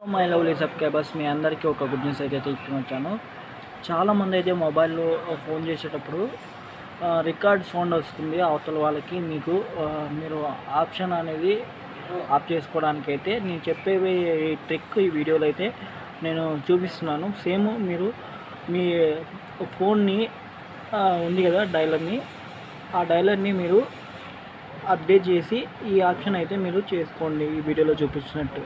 My lovely subscribers మీ అందరికీ ఒక good news అయితే తీసుకుని చాలామంది అయితే మొబైల్లో ఫోన్ చేసేటప్పుడు రికార్డ్ సౌండ్ వస్తుంది అవతల వాళ్ళకి. మీరు ఆప్షన్ అనేది ఆఫ్ చేసుకోవడానికి అయితే నేను చెప్పేవి ట్రిక్ ఈ వీడియోలో అయితే నేను చూపిస్తున్నాను. సేమ్ మీరు మీ ఫోన్ని ఉంది కదా డైలర్ని, ఆ డైలర్ని మీరు అప్డేట్ చేసి ఈ ఆప్షన్ అయితే మీరు చేసుకోండి ఈ వీడియోలో చూపించినట్టు.